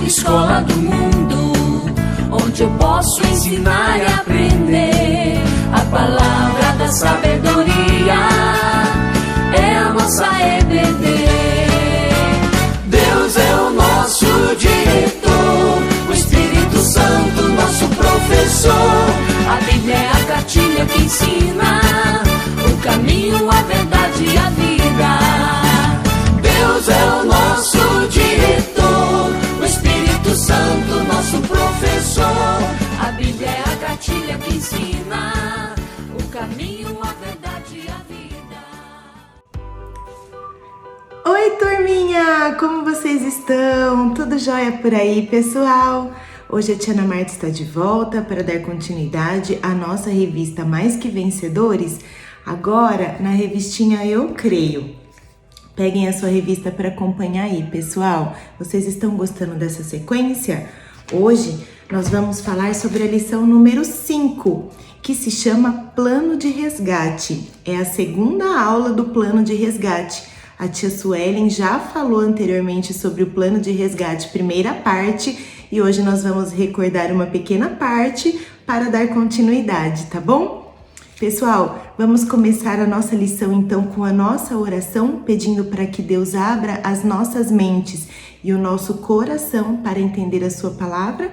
escola do mundo, onde eu posso ensinar e aprender. A palavra da sabedoria é a nossa EBD. Deus é o nosso diretor, o Espírito Santo nosso professor. A Bíblia é a cartilha que ensina o caminho, a verdade e a vida. Deus é o nosso diretor, o Espírito Santo nosso professor. A Bíblia é a cartilha que ensina o caminho, a verdade e a vida. Oi, turminha! Como vocês estão? Tudo jóia por aí, pessoal? Hoje a tia Ana Marta está de volta para dar continuidade à nossa revista Mais Que Vencedores, agora na revistinha Eu Creio. Peguem a sua revista para acompanhar aí, pessoal. Vocês estão gostando dessa sequência? Hoje nós vamos falar sobre a lição número 5, que se chama Plano de Resgate. É a segunda aula do Plano de Resgate. A tia Suelen já falou anteriormente sobre o Plano de Resgate, primeira parte, e hoje nós vamos recordar uma pequena parte para dar continuidade, tá bom? Pessoal, vamos começar a nossa lição então com a nossa oração, pedindo para que Deus abra as nossas mentes e o nosso coração para entender a sua palavra?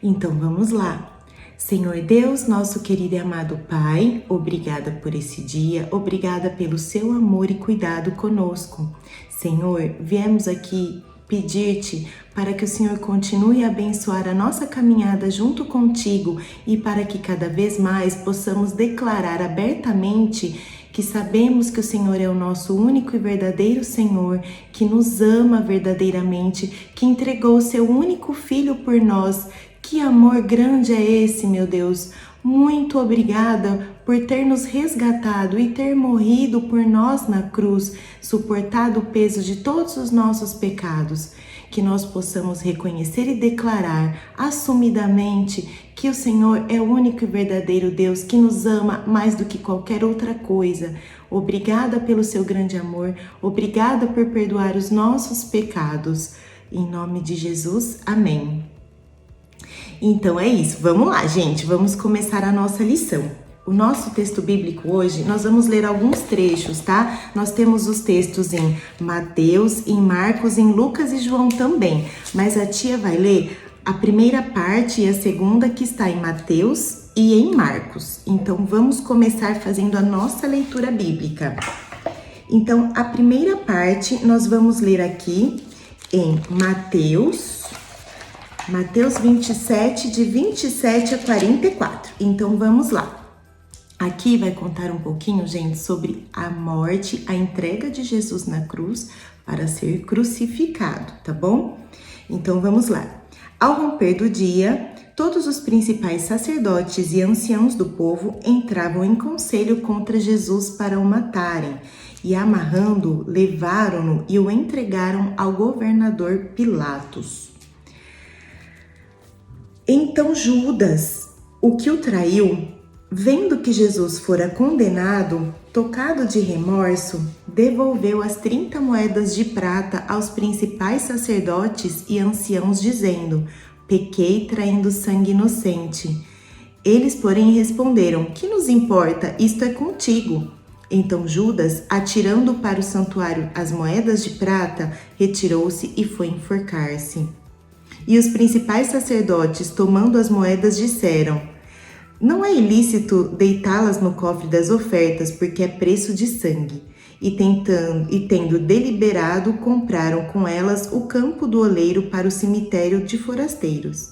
Então vamos lá. Senhor Deus, nosso querido e amado Pai, obrigada por esse dia, obrigada pelo seu amor e cuidado conosco. Senhor, viemos aqui pedir-te para que o Senhor continue a abençoar a nossa caminhada junto contigo e para que cada vez mais possamos declarar abertamente que sabemos que o Senhor é o nosso único e verdadeiro Senhor, que nos ama verdadeiramente, que entregou o seu único Filho por nós. Que amor grande é esse, meu Deus! Muito obrigada por ter nos resgatado e ter morrido por nós na cruz, suportado o peso de todos os nossos pecados. Que nós possamos reconhecer e declarar assumidamente que o Senhor é o único e verdadeiro Deus que nos ama mais do que qualquer outra coisa. Obrigada pelo seu grande amor, obrigada por perdoar os nossos pecados. Em nome de Jesus, amém. Então é isso, vamos lá, gente, vamos começar a nossa lição. O nosso texto bíblico hoje, nós vamos ler alguns trechos, tá? Nós temos os textos em Mateus, em Marcos, em Lucas e João também, mas a tia vai ler a primeira parte e a segunda que está em Mateus e em Marcos. Então vamos começar fazendo a nossa leitura bíblica. Então a primeira parte nós vamos ler aqui em Mateus 27, de 27 a 44. Então, vamos lá. Aqui vai contar um pouquinho, gente, sobre a morte, a entrega de Jesus na cruz para ser crucificado, tá bom? Então, vamos lá. Ao romper do dia, todos os principais sacerdotes e anciãos do povo entravam em conselho contra Jesus para o matarem. E amarrando-o, levaram-no e o entregaram ao governador Pilatos. Então Judas, o que o traiu, vendo que Jesus fora condenado, tocado de remorso, devolveu as 30 moedas de prata aos principais sacerdotes e anciãos, dizendo: pequei traindo sangue inocente. Eles, porém, responderam: que nos importa? Isto é contigo. Então Judas, atirando para o santuário as moedas de prata, retirou-se e foi enforcar-se. E os principais sacerdotes, tomando as moedas, disseram: não é ilícito deitá-las no cofre das ofertas, porque é preço de sangue. E tendo deliberado, compraram com elas o campo do oleiro para o cemitério de forasteiros.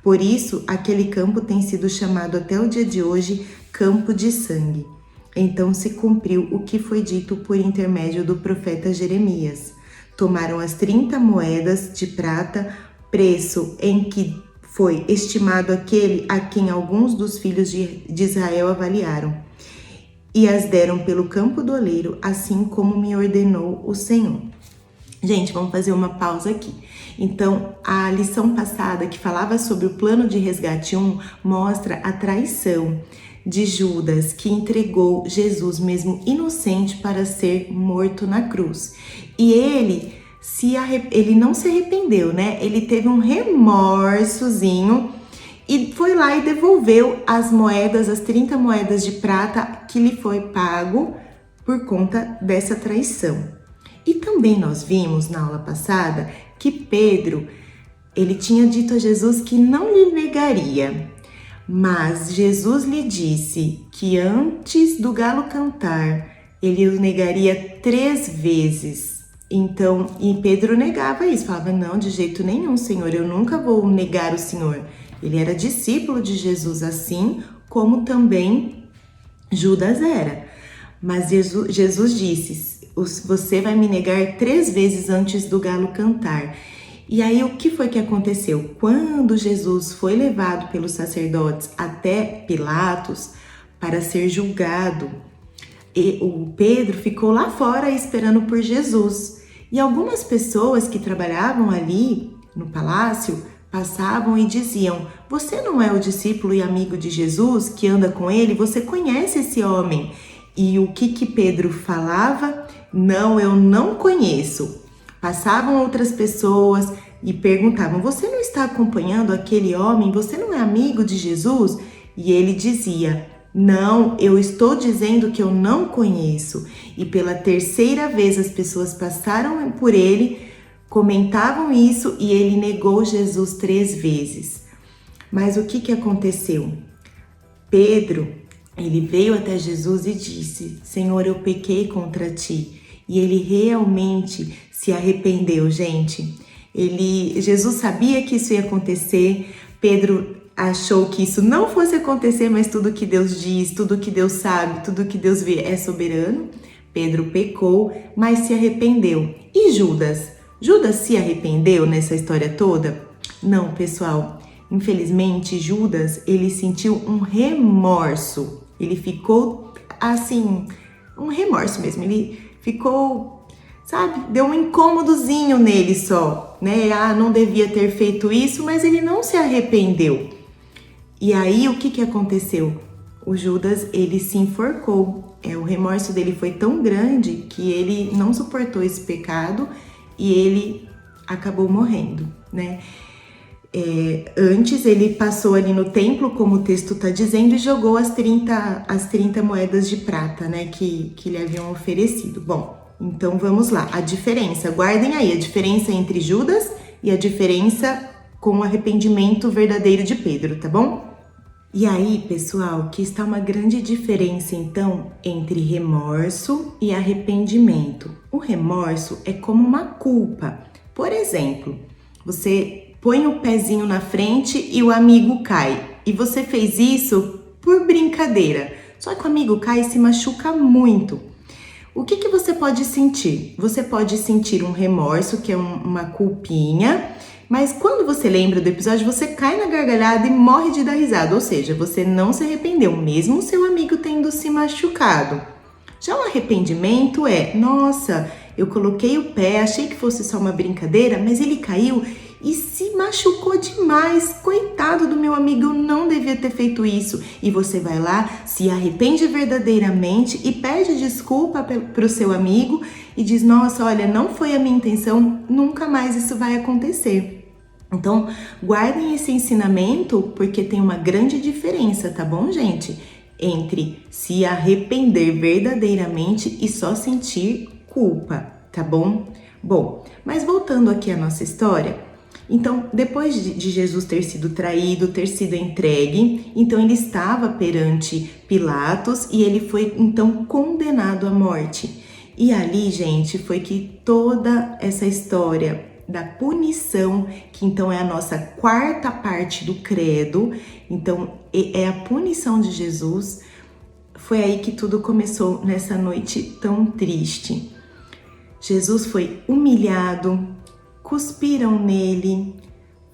Por isso, aquele campo tem sido chamado até o dia de hoje Campo de Sangue. Então se cumpriu o que foi dito por intermédio do profeta Jeremias. Tomaram as 30 moedas de prata, preço em que foi estimado aquele a quem alguns dos filhos de Israel avaliaram, e as deram pelo campo do oleiro, assim como me ordenou o Senhor. Gente, vamos fazer uma pausa aqui. Então, a lição passada que falava sobre o plano de resgate 1 mostra a traição de Judas, que entregou Jesus mesmo inocente para ser morto na cruz. E ele ele não se arrependeu, né? Ele teve um remorsozinho e foi lá e devolveu as moedas, as 30 moedas de prata que lhe foi pago por conta dessa traição. E também nós vimos na aula passada que Pedro, ele tinha dito a Jesus que não lhe negaria, mas Jesus lhe disse que antes do galo cantar, ele o negaria 3 vezes. Então, e Pedro negava isso, falava, não, de jeito nenhum, Senhor, eu nunca vou negar o Senhor. Ele era discípulo de Jesus, assim como também Judas era. Mas Jesus disse, você vai me negar 3 vezes antes do galo cantar. E aí, o que foi que aconteceu? Quando Jesus foi levado pelos sacerdotes até Pilatos para ser julgado, o Pedro ficou lá fora esperando por Jesus. E algumas pessoas que trabalhavam ali no palácio passavam e diziam, você não é o discípulo e amigo de Jesus que anda com ele? Você conhece esse homem? E o que Pedro falava? Não, eu não conheço. Passavam outras pessoas e perguntavam, você não está acompanhando aquele homem? Você não é amigo de Jesus? E ele dizia, não, eu estou dizendo que eu não conheço. E pela 3ª vez as pessoas passaram por ele, comentavam isso e ele negou Jesus 3 vezes. Mas o que aconteceu? Pedro, ele veio até Jesus e disse, Senhor, eu pequei contra ti. E ele realmente se arrependeu, gente. Jesus sabia que isso ia acontecer. Pedro achou que isso não fosse acontecer, mas tudo que Deus diz, tudo que Deus sabe, tudo que Deus vê é soberano. Pedro pecou, mas se arrependeu. E Judas? Judas se arrependeu nessa história toda? Não, pessoal. Infelizmente, Judas, ele sentiu um remorso. Ele ficou, assim, um remorso mesmo. Ele ficou, sabe, deu um incômodozinho nele só, né? Não devia ter feito isso, mas ele não se arrependeu. E aí, o que aconteceu? O Judas, ele se enforcou. O remorso dele foi tão grande que ele não suportou esse pecado e ele acabou morrendo, né? Antes, ele passou ali no templo, como o texto está dizendo, e jogou as 30 moedas de prata, né, que lhe haviam oferecido. Bom, então vamos lá. A diferença, guardem aí a diferença entre Judas e a diferença com o arrependimento verdadeiro de Pedro, tá bom? E aí, pessoal, que está uma grande diferença, então, entre remorso e arrependimento. O remorso é como uma culpa. Por exemplo, você põe o pezinho na frente e o amigo cai. E você fez isso por brincadeira. Só que o amigo cai e se machuca muito. O que você pode sentir? Você pode sentir um remorso, que é uma culpinha, mas quando você lembra do episódio, você cai na gargalhada e morre de dar risada. Ou seja, você não se arrependeu, mesmo o seu amigo tendo se machucado. Já o arrependimento é, nossa, eu coloquei o pé, achei que fosse só uma brincadeira, mas ele caiu e se machucou demais. Coitado do meu amigo, eu não devia ter feito isso. E você vai lá, se arrepende verdadeiramente e pede desculpa para o seu amigo e diz, nossa, olha, não foi a minha intenção, nunca mais isso vai acontecer. Então, guardem esse ensinamento porque tem uma grande diferença, tá bom, gente? Entre se arrepender verdadeiramente e só sentir culpa, tá bom? Bom, mas voltando aqui à nossa história, então, depois de Jesus ter sido traído, ter sido entregue, então ele estava perante Pilatos e ele foi então condenado à morte. E ali, gente, foi que toda essa história da punição, que então é a nossa 4ª parte do credo, então é a punição de Jesus, foi aí que tudo começou nessa noite tão triste. Jesus foi humilhado, cuspiram nele,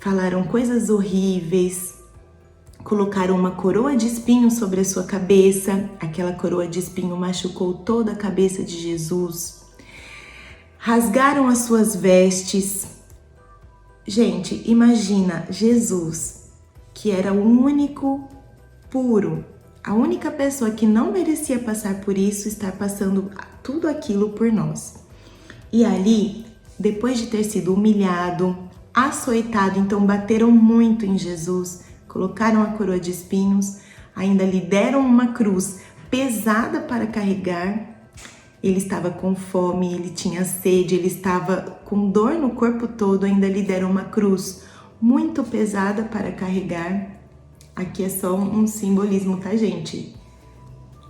falaram coisas horríveis, colocaram uma coroa de espinho sobre a sua cabeça, aquela coroa de espinho machucou toda a cabeça de Jesus, rasgaram as suas vestes. Gente, imagina Jesus, que era o único puro, a única pessoa que não merecia passar por isso, estar passando tudo aquilo por nós. E ali, depois de ter sido humilhado, açoitado, então bateram muito em Jesus, colocaram a coroa de espinhos, ainda lhe deram uma cruz pesada para carregar. Ele estava com fome, ele tinha sede, ele estava com dor no corpo todo, ainda lhe deram uma cruz muito pesada para carregar. Aqui é só um simbolismo, tá, gente?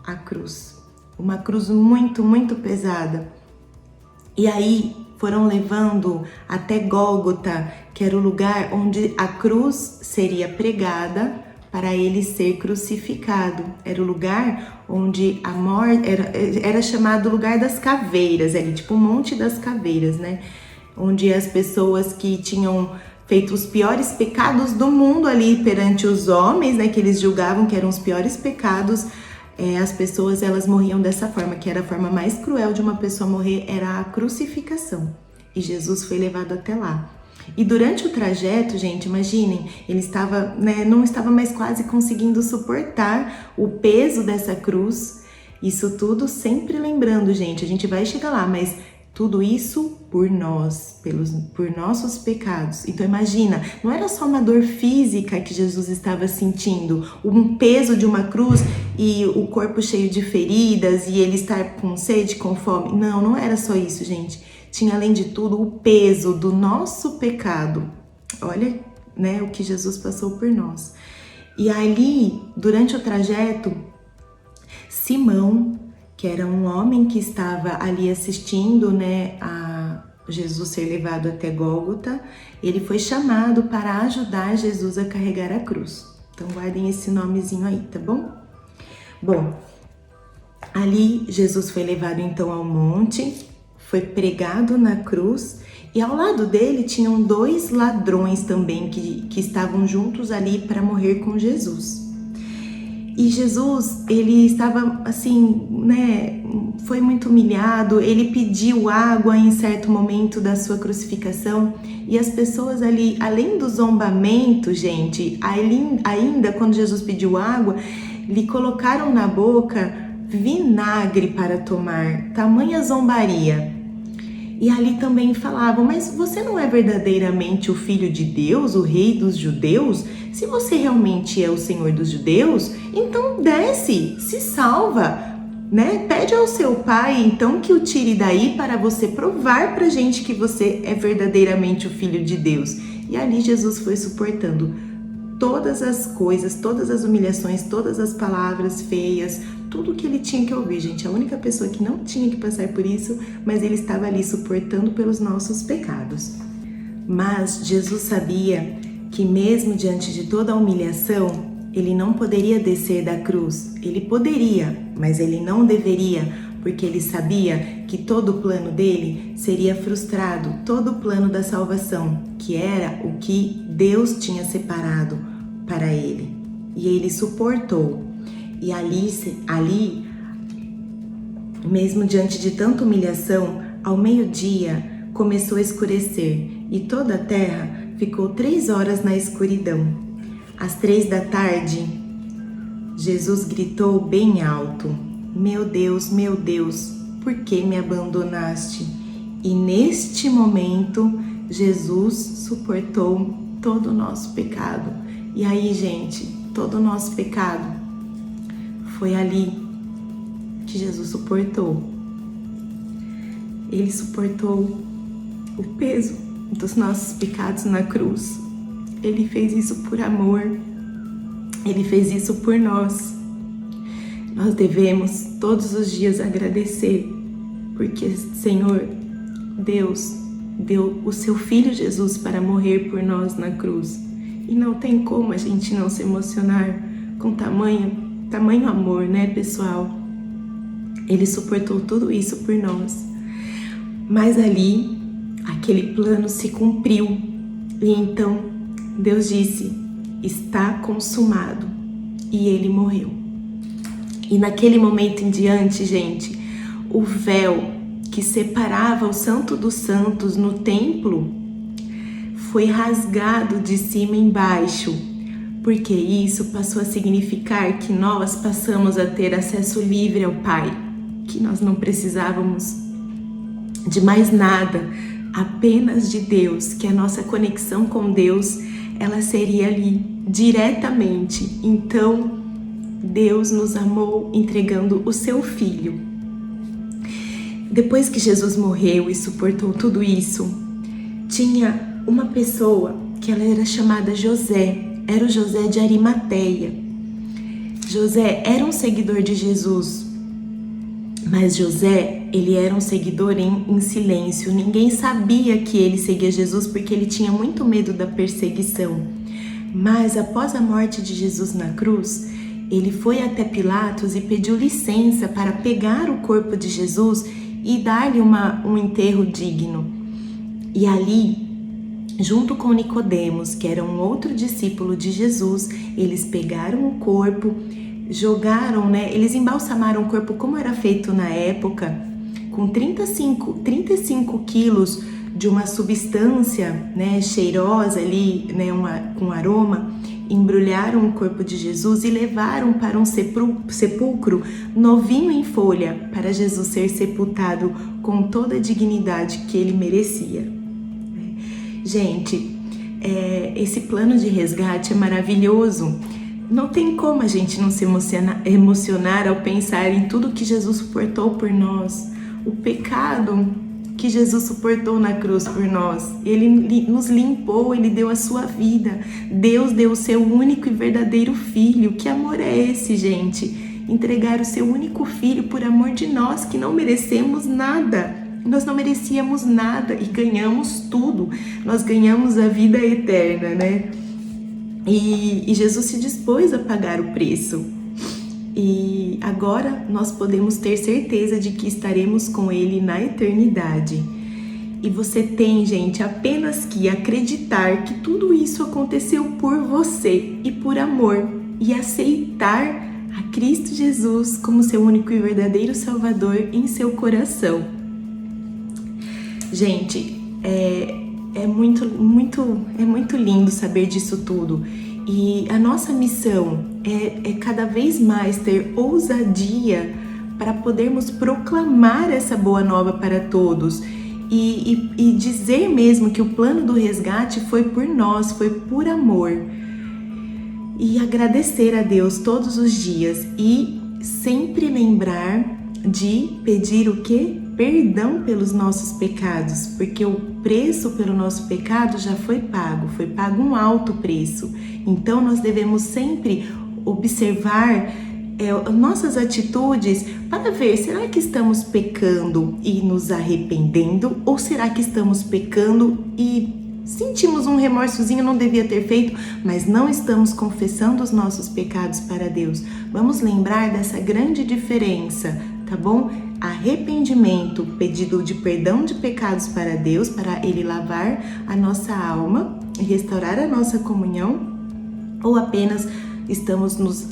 A cruz. Uma cruz muito, muito pesada. E aí foram levando até Gólgota, que era o lugar onde a cruz seria pregada para ele ser crucificado. Era o lugar onde a morte era chamado lugar das caveiras, era tipo o Monte das Caveiras, né? Onde as pessoas que tinham feito os piores pecados do mundo ali perante os homens, né? Que eles julgavam que eram os piores pecados, as pessoas elas morriam dessa forma, que era a forma mais cruel de uma pessoa morrer, era a crucificação. E Jesus foi levado até lá. E durante o trajeto, gente, imaginem, ele estava, né, não estava mais quase conseguindo suportar o peso dessa cruz. Isso tudo sempre lembrando, gente, a gente vai chegar lá, mas tudo isso por nós, por nossos pecados. Então imagina, não era só uma dor física que Jesus estava sentindo, um peso de uma cruz e o corpo cheio de feridas e ele estar com sede, com fome. Não, não era só isso, gente. Tinha, além de tudo, o peso do nosso pecado. Olha, né, o que Jesus passou por nós. E ali, durante o trajeto, Simão, que era um homem que estava ali assistindo, né, a Jesus ser levado até Gólgota, ele foi chamado para ajudar Jesus a carregar a cruz. Então guardem esse nomezinho aí, tá bom? Bom, ali Jesus foi levado então ao monte, foi pregado na cruz e ao lado dele tinham 2 ladrões também que estavam juntos ali para morrer com Jesus. E Jesus, ele estava assim, né, foi muito humilhado, ele pediu água em certo momento da sua crucificação e as pessoas ali, além do zombamento, gente, ainda quando Jesus pediu água, lhe colocaram na boca vinagre para tomar, tamanha zombaria. E ali também falavam, mas você não é verdadeiramente o Filho de Deus, o Rei dos Judeus? Se você realmente é o Senhor dos Judeus, então desce, se salva, né? Pede ao seu pai, então, que o tire daí para você provar pra gente que você é verdadeiramente o Filho de Deus. E ali Jesus foi suportando todas as coisas, todas as humilhações, todas as palavras feias, tudo que ele tinha que ouvir, gente. A única pessoa que não tinha que passar por isso, mas ele estava ali suportando pelos nossos pecados. Mas Jesus sabia que mesmo diante de toda a humilhação, ele não poderia descer da cruz. Ele poderia, mas ele não deveria, porque ele sabia que todo o plano dele seria frustrado, todo o plano da salvação, que era o que Deus tinha separado para ele. E ele suportou. E ali, mesmo diante de tanta humilhação, ao meio-dia começou a escurecer e toda a terra ficou 3 horas na escuridão. Às 3 da tarde, Jesus gritou bem alto: meu Deus, por que me abandonaste? E neste momento, Jesus suportou todo o nosso pecado. E aí, gente, todo o nosso pecado foi ali que Jesus suportou. Ele suportou o peso dos nossos pecados na cruz. Ele fez isso por amor. Ele fez isso por nós. Nós devemos todos os dias agradecer, porque Senhor, Deus deu o seu Filho Jesus para morrer por nós na cruz. E não tem como a gente não se emocionar com tamanho amor, né, pessoal? Ele suportou tudo isso por nós. Mas ali, aquele plano se cumpriu. E então, Deus disse: está consumado. E ele morreu. E naquele momento em diante, gente, o véu que separava o Santo dos Santos no templo foi rasgado de cima embaixo, porque isso passou a significar que nós passamos a ter acesso livre ao Pai, que nós não precisávamos de mais nada, apenas de Deus, que a nossa conexão com Deus, ela seria ali, diretamente. Então, Deus nos amou entregando o seu Filho. Depois que Jesus morreu e suportou tudo isso, tinha uma pessoa que ela era chamada José, era o José de Arimateia. José era um seguidor de Jesus, mas José, ele era um seguidor em silêncio. Ninguém sabia que ele seguia Jesus porque ele tinha muito medo da perseguição. Mas após a morte de Jesus na cruz, ele foi até Pilatos e pediu licença para pegar o corpo de Jesus e dar-lhe um enterro digno. E ali, junto com Nicodemos, que era um outro discípulo de Jesus, eles pegaram o corpo, jogaram, eles embalsamaram o corpo como era feito na época, com 35 quilos de uma substância, cheirosa ali, com aroma, embrulharam o corpo de Jesus e levaram para um sepulcro novinho em folha, para Jesus ser sepultado com toda a dignidade que ele merecia. Gente, esse plano de resgate é maravilhoso. Não tem como a gente não se emocionar ao pensar em tudo que Jesus suportou por nós, o pecado que Jesus suportou na cruz por nós. Ele nos limpou, ele deu a sua vida. Deus deu o seu único e verdadeiro Filho. Que amor é esse, gente? Entregar o seu único Filho por amor de nós, que não merecemos nada. Nós não merecíamos nada e ganhamos tudo. Nós ganhamos a vida eterna, E Jesus se dispôs a pagar o preço. E agora nós podemos ter certeza de que estaremos com Ele na eternidade. E você tem, gente, apenas que acreditar que tudo isso aconteceu por você e por amor, e aceitar a Cristo Jesus como seu único e verdadeiro Salvador em seu coração. Gente, é muito lindo saber disso tudo. E a nossa missão é cada vez mais ter ousadia para podermos proclamar essa boa nova para todos e dizer mesmo que o plano do resgate foi por nós, foi por amor. E agradecer a Deus todos os dias e sempre lembrar de pedir o quê? Perdão pelos nossos pecados, porque o preço pelo nosso pecado já foi pago um alto preço. Então nós devemos sempre observar nossas atitudes para ver, será que estamos pecando e nos arrependendo? Ou será que estamos pecando e sentimos um remorsozinho, não devia ter feito, mas não estamos confessando os nossos pecados para Deus? Vamos lembrar dessa grande diferença, tá bom? Arrependimento, pedido de perdão de pecados para Deus, para Ele lavar a nossa alma e restaurar a nossa comunhão, ou apenas estamos nos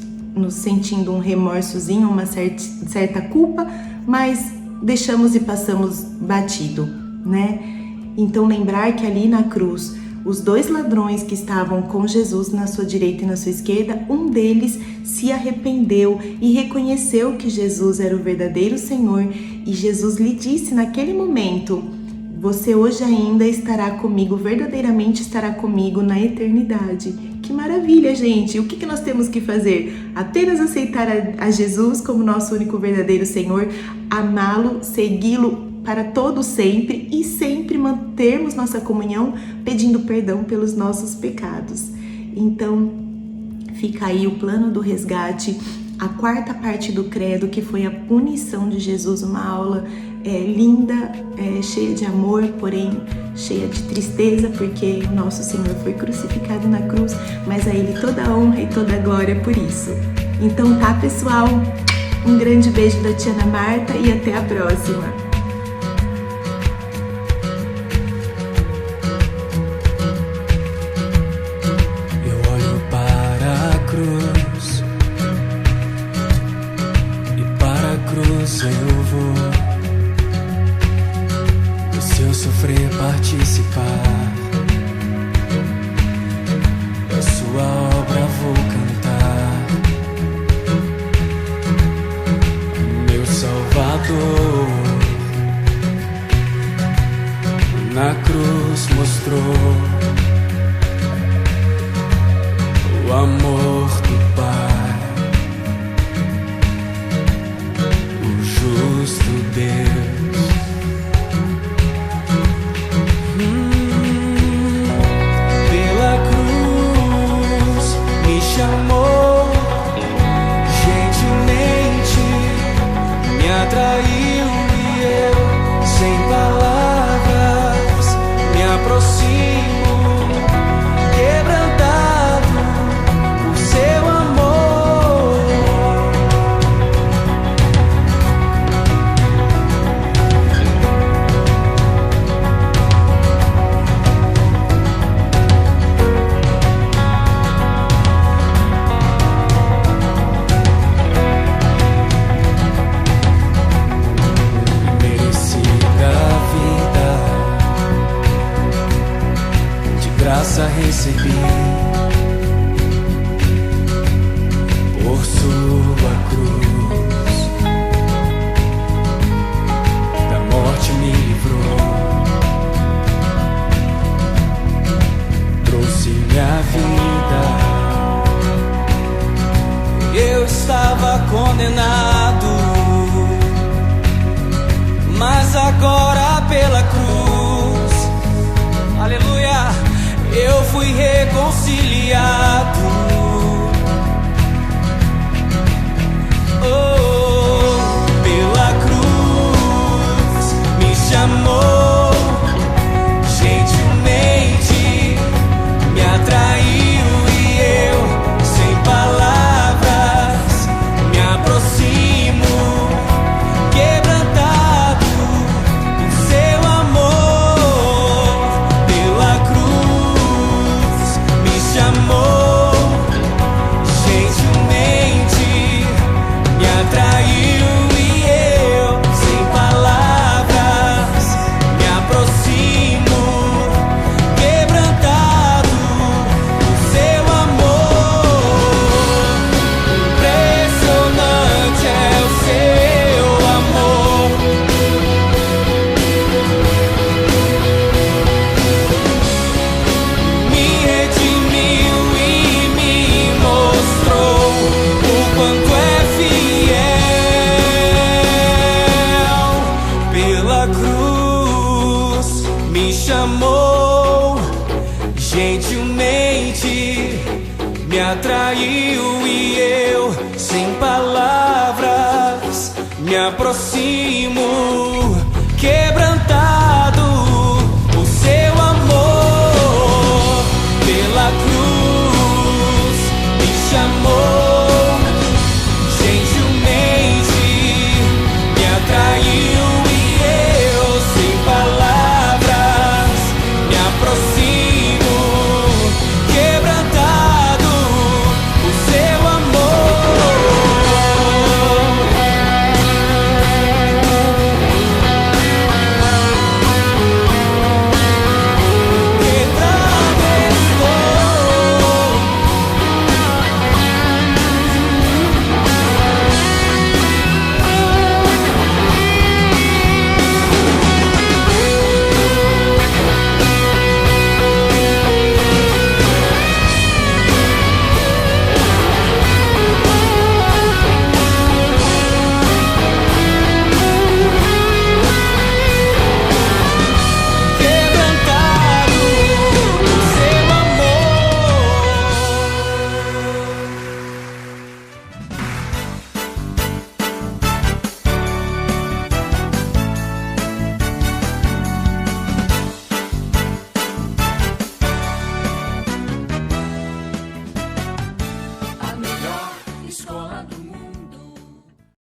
sentindo um remorsozinho, uma certa culpa, mas deixamos e passamos batido, Então lembrar que ali na cruz, os dois ladrões que estavam com Jesus na sua direita e na sua esquerda, um deles se arrependeu e reconheceu que Jesus era o verdadeiro Senhor, e Jesus lhe disse naquele momento: você hoje ainda estará comigo, verdadeiramente estará comigo na eternidade. Que maravilha, gente! O que nós temos que fazer? Apenas aceitar a Jesus como nosso único verdadeiro Senhor, amá-lo, segui-lo para todo sempre e sempre mantermos nossa comunhão pedindo perdão pelos nossos pecados. Então, fica aí o plano do resgate, a quarta parte do credo, que foi a punição de Jesus, uma aula linda, cheia de amor, porém cheia de tristeza, porque o nosso Senhor foi crucificado na cruz, mas a Ele toda a honra e toda a glória por isso. Então tá, pessoal? Um grande beijo da tia Ana Marta e até a próxima! Eu vou do seu sofrer participar, da sua obra vou cantar. Meu Salvador, na cruz mostrou o amor do Pai, o justo Deus. Pela cruz me chamou, gentilmente me atraiu e eu, sem palavras, me aproximo, quebrantado por seu amor. Merecida vida, de graça recebi, por sua cruz, da morte me livrou, trouxe minha vida. Eu estava condenado, mas agora pela cruz, aleluia, eu fui reconciliado. Oh, pela cruz me chamou, gentilmente me atraiu e eu, sem palavras, me aproximo, quebrantado por seu amor. Pela cruz me chamou, gentilmente me atraiu e eu, sem palavras, me aproximo, quebrantado por seu amor. Impressionante é o seu amor. Me redimiu e me mostrou o quanto é fiel. Pela cruz me chamou, gentilmente me atraiu e eu, sem palavras, me aproximo, quebrantado